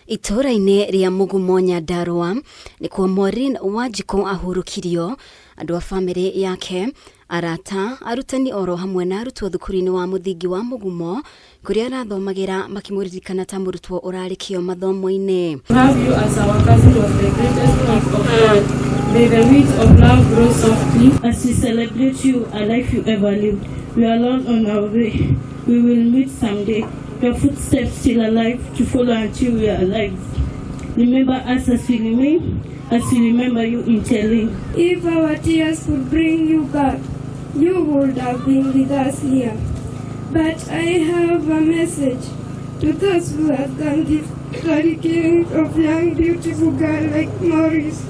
Itora-inĩ ria Mugumo Nyandarua nikuo Maureen Wanjiku ahurukirio. Andu a family yake, arata, arutani oro hamwe na arutwo thukuru-inĩ wa muthingi wa Mugumo kuria arathomagira makimuririkana ta murutwo urarikio mathomo-inĩ. Have you as our cousin was the greatest gift of God. May the weeds of love grow softly as we celebrate you, a life you ever lived. We are alone on our way. We will meet someday. Your footsteps still alive to follow until we are alive. Remember us as we remain, as we remember you in telling. If our tears could bring you back, you would have been with us here. But I have a message to those who have done this bloody killing of young beautiful girl like Maurice.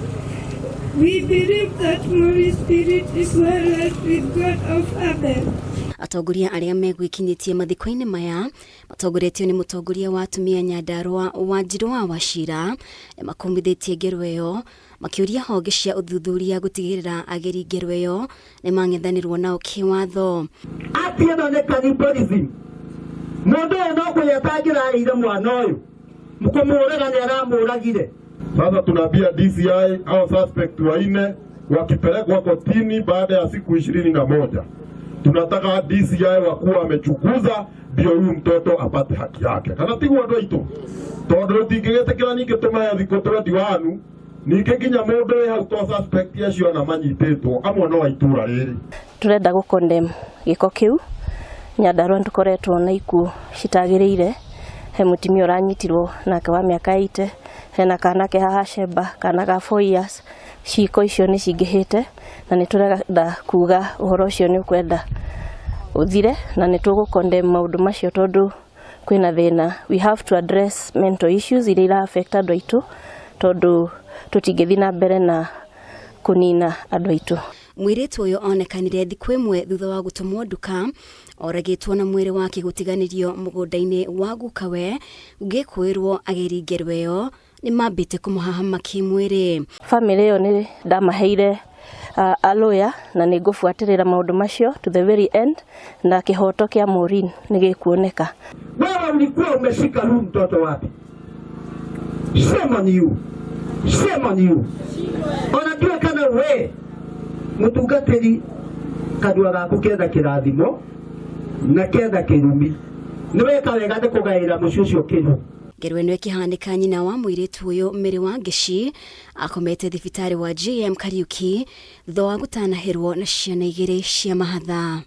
We believe that Maurice's spirit is well at with God of Abel. Atongoria aria megwikinyitie mathiko-inĩ maya matongoretio ni mutongoria wa atumia Nyandarua Wanjiru wa Wachira makomithitie ngero iyo makiuria honge cia uthuthuria gutigirira ageri ngero iyo ni mang'ethanirwo nao kiwatho. Atieno ne cannibalism mundu no kuyatangira ire mwana uyu mukumuraga ni aramuragire. Sasa tunaambia DCI au suspect waine wakipelekwa kotini baada ya siku 21. Tunataka DCI wakuwa amechukuza ndio huyu mtoto apate haki yake. Kana tigu watu itu. Todo tingegete ninge tuma thiko twa diwanu. Ninge kinya mundu we hau to suspect yacio na manyitetwo amwe no aitura riri. Turenda gukondem giko kiu. Nyandarua ndukoretwo na iku citagiriire. He mutimia uranyitirwo nake wa miaka 8. Hena kana ke haha Sheba kana ga 4 years. Ciiko icio ni cingihite na ni turenda kuga uhoro ucio ni ukwenda uthire na ni tugukondem maundu macio tondu kwina thina. We have to address mental issues iria affect andu aitu tondu tutingithi na mbere na kunina andu aitu. Mwiritu uyu onekanire thiku imwe thutha wa gutumwo nduka oragitwo na mwiri wake gutiganirio mugunda-ini wa gukawe ugikwirwo ageri ngero iyo ni mambite kumuhahama kimwiri. Family yo ni ndamaheire a lawyer na ni ngufuatirira maundu macio to the very end na kihoto kia Maureen ni gikuoneka. Wewe ulikuwa umeshika huyu mtoto wapi? Shame on you. Shame on you. Unajua kana we mutungatiri kadwa gaku ketha kirathimo na ketha kirumi niwe kawega de kugaira mucucio kiru. Ngero ino ikihanika nyina wa mwiritu uyu Mary Wangeshi akomete thibitari wa JM Kariuki thutha wa gutanahirwo na ciana igiri cia mahatha.